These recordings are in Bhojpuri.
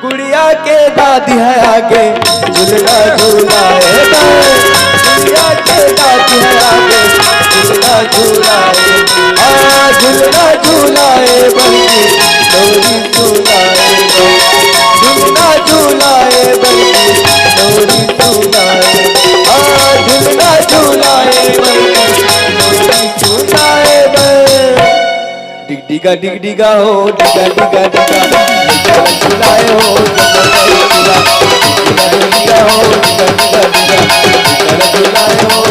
गुड़िया के दादी है आगे झूलना झूलाएगा, गुड़िया के दादी है आगे झूलना झूलाएगा, झूलना झूलाए बल्कि डोरी झूलाएगा, झूलना झूलाए बल्कि डोरी झूलाएगा, झूलना झूलाए बल्कि डोरी झूलाएगा। डिग डिगा हो डिगा डिगा डिगा झूलाए हो डिगा हो डिगा डिगा डिगा झूलाए हो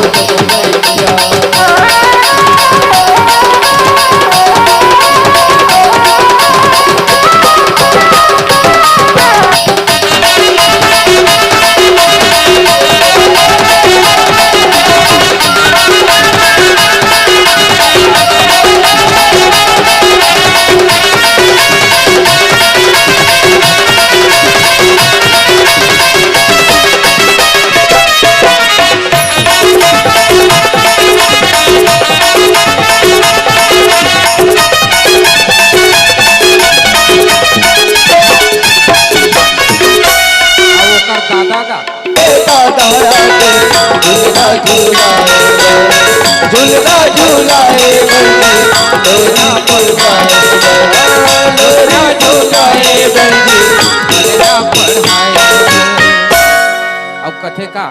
झूलना झूलाए अब कथे का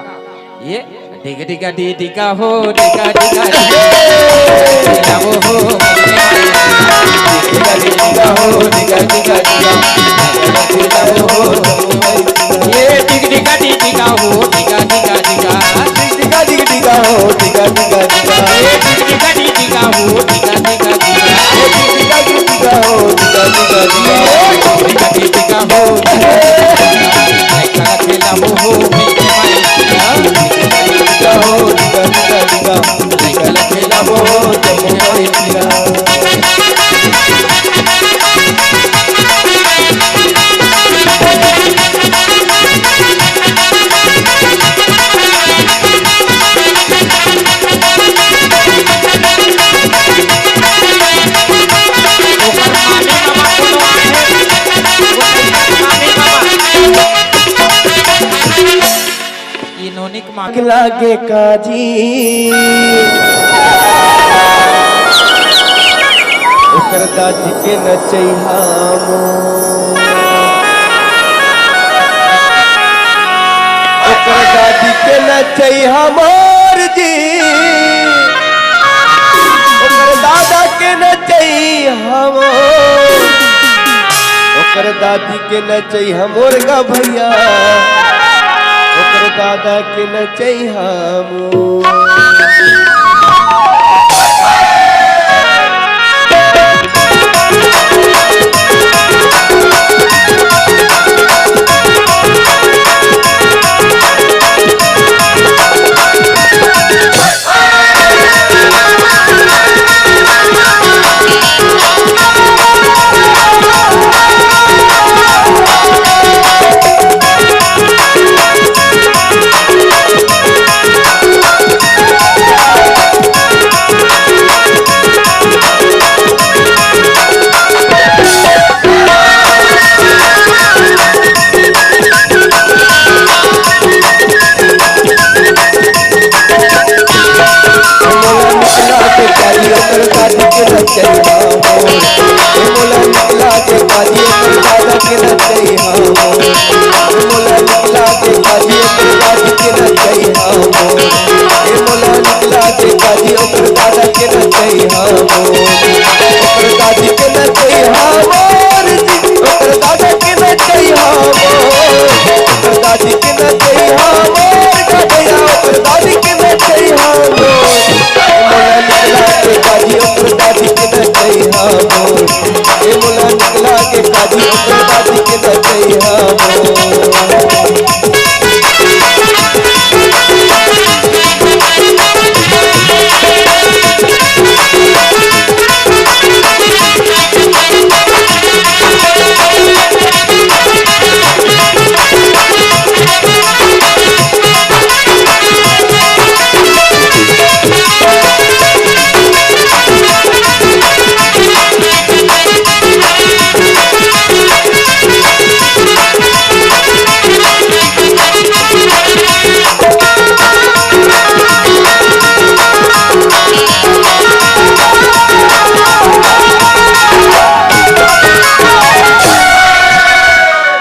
ये डिगा डिगा डी डिगा हो डिगा डिगा हो डिगा डिगा हो डिगा डिगा डिगा हो ये डिग डिगा डी डिगा हो डिगा डिगा डिगा डिगा डिगा डिगा हो डिगा डिगा डिगा ये डिग डिगा डी डिगा हो डिगा डिगा डिगा डिगा डिगा हो डिगा डिगा डिगा डिगा डी डिगा हो ऐसा खेला हो डिगा हो डिगा डिगा डिगा ऐसा खेला हो डिगा लागे काजी ओकर दादी के नचैहा ओकर दादी के नचैहा मोर जी ओकर दादा के नचैहा ओकर दादी के नचैहा मोर गा भैया ओकर दादा के नचैहा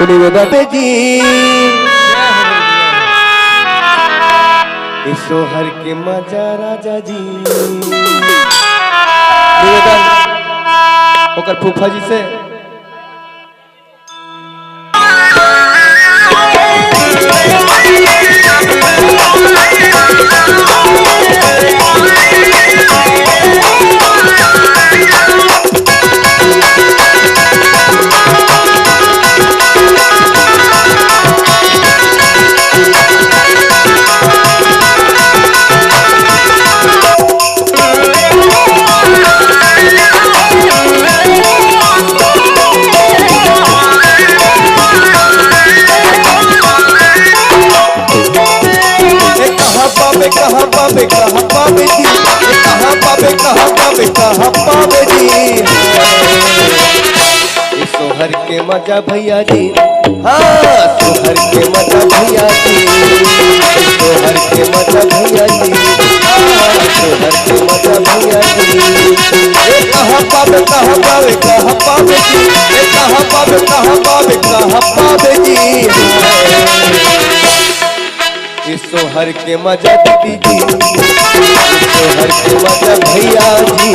निवेदा जी इस सोहर के मजा राजा जी निवेदन ओकर फूफा जी से कहाँ पावे जी कहाँ पावे जी सोहर के मजा भैया जी हाँ सोहर के मजा भैया जी सोहर के मजा भैया जी हाँ सोहर के मजा भैया जी कहाँ पावे जी कहाँ पावे जी इस सोहर के मजा दीदी जी सोहर के मजा भैया जी